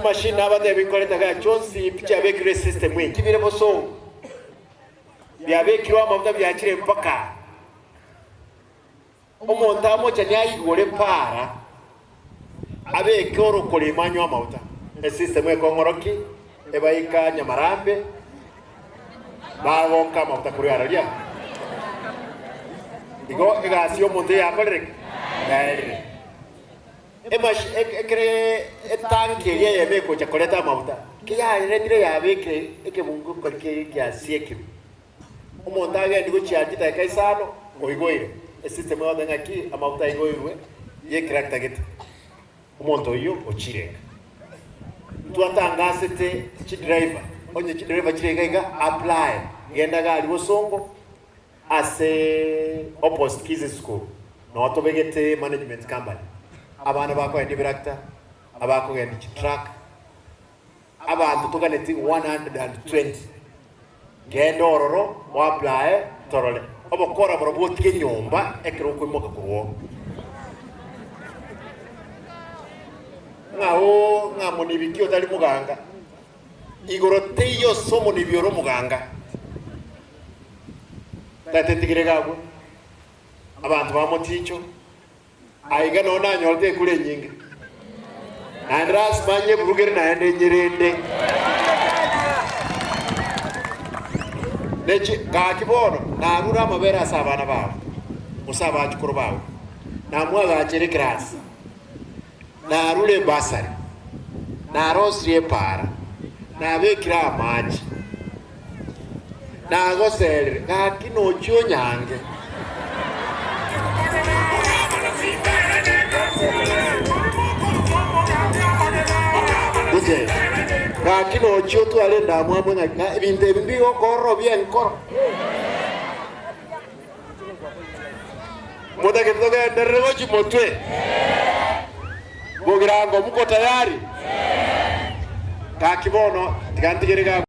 machine abade bikoleta ga chonsi picha bekire system we kibire boso byabekirwa amavuta byakire mpaka omuntu amoja nyayigore para abeke orokole manyo amavuta system we kongoroki ebaika nyamarambe babonka amavuta kuri aralia digo egasi omuntu yakorere ekre etanke yeye ko chakoleta mafuta kiya rendire yabeke ekebungu kolke kyasieke umuntu agende go cyagita kaisano oigoire system yo ngaki amafuta igoirwe ye character gete umuntu yo ochirenga tuatangasete chi driver onye chi driver chirega apply yenda gali bosongo ase opposite kids school no to begete management company abana bako endi tractor abako endi truck abantu tukaneti 120 gendo ororo mo apply torole obokora robot ke nyomba ekero ko moka kuwo ngamo ni bikio tali muganga igoro teyo somo ni bioro muganga tatetigire gago abantu bamoticho aiga nona nyolte kule nyingi andras manye burugere na ende nyirende nechi ka kibono na rura mabera sabana bawo musaba chukuru bawo na mwaga chere class na rule basari na rosrie para na bekira maji na gosere ka kino chio nyange Oje ka kino chio tu ale ndamu amwe na binte bibigo korro bien korro moda ke toga nderego chimotwe bogirango muko tayari ka kibono tigantigere